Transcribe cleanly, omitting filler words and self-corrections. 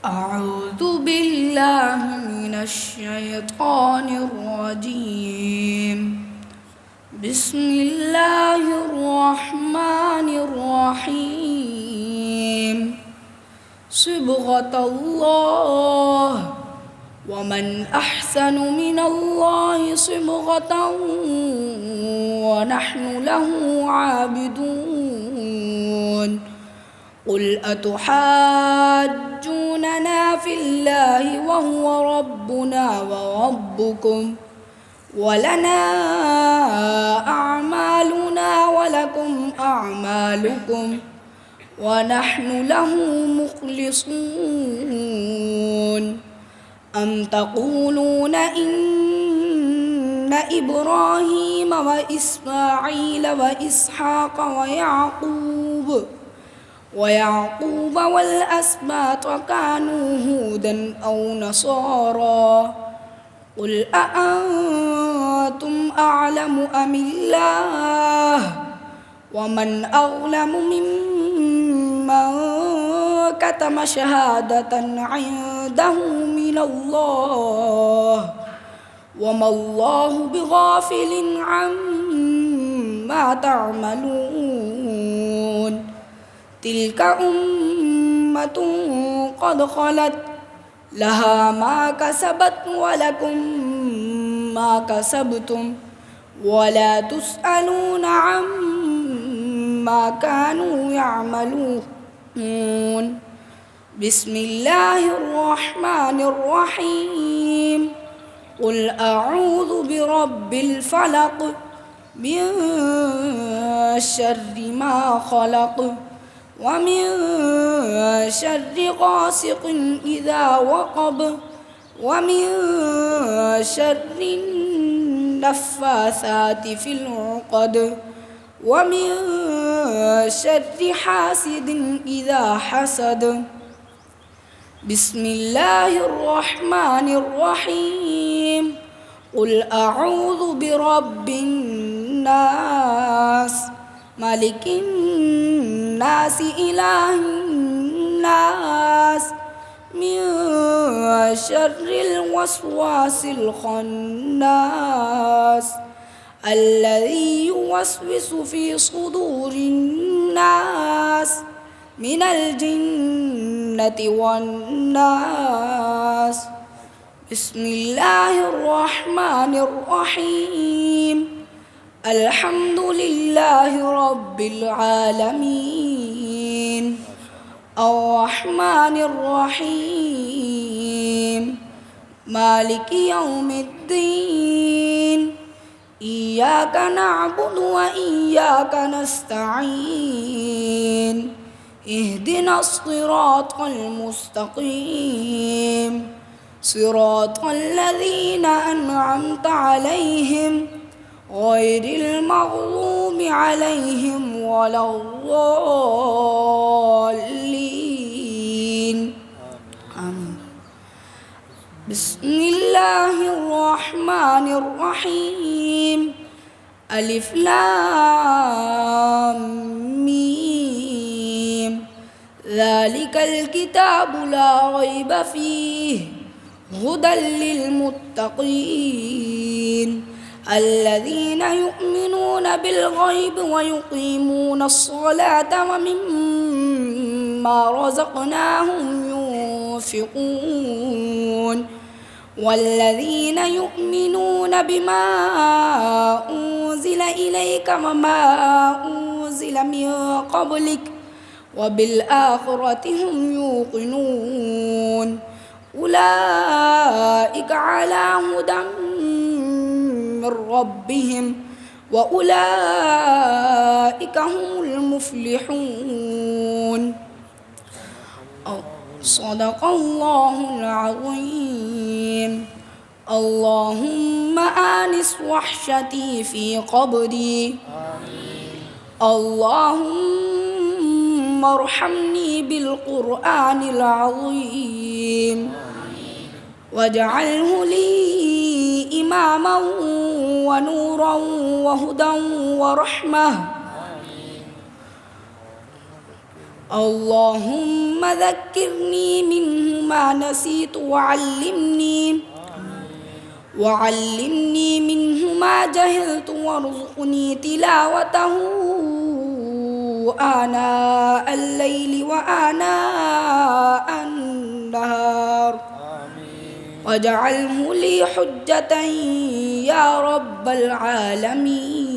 أعوذ بالله من الشيطان الرجيم. بسم الله الرحمن الرحيم. صبغة الله، ومن أحسن من الله صبغة ونحن له عابدون. قل أتحاجوننا في الله وهو ربنا وربكم ولنا أعمالنا ولكم أعمالكم ونحن له مخلصون. أم تقولون إن إبراهيم وإسماعيل وإسحاق ويعقوب والأسباط كانوا هودا أو نصارى؟ قل أأنتم أعلم أم الله؟ ومن أظلم ممن كتم شهادة عنده من الله، وما الله بغافل عما تعملون. تلك أمة قد خلت لها ما كسبت ولكم ما كسبتم ولا تسألون عما كانوا يعملون. بسم الله الرحمن الرحيم. قل أعوذ برب الفلق من شر ما خلق ومن شر غاسق إذا وقب ومن شر النفاثات في العقد ومن شر حاسد إذا حسد. بسم الله الرحمن الرحيم. قل أعوذ برب الناس ملك الناس إله الناس من شر الوسواس الخناس الذي يوسوس في صدور الناس من الجنة والناس. بسم الله الرحمن الرحيم. الحمد لله رب العالمين الرحمن الرحيم مالك يوم الدين إياك نعبد وإياك نستعين اهدنا الصراط المستقيم صراط الذين أنعمت عليهم غير المغضوب عليهم ولا الضالين. آمين. بسم الله الرحمن الرحيم. ألف لام ميم. ذلك الكتاب لا ريب فيه هدى للمتقين الذين يؤمنون بالغيب ويقيمون الصلاة ومما رزقناهم ينفقون والذين يؤمنون بما أنزل إليك وما أنزل من قبلك وبالآخرة هم يوقنون أولئك على هدى من ربهم وأولئك هم المفلحون. صدق الله العظيم. اللهم آنس وحشتي في قبري. اللهم ارحمني بالقرآن العظيم واجعله لي إماما ونورا وهدى ورحمة اللهم ذكرني منه ما نسيت وعلمني منه ما جهلت وارزقني تلاوته آناء الليل وآناء النهار واجعله لي حجة يا رب العالمين.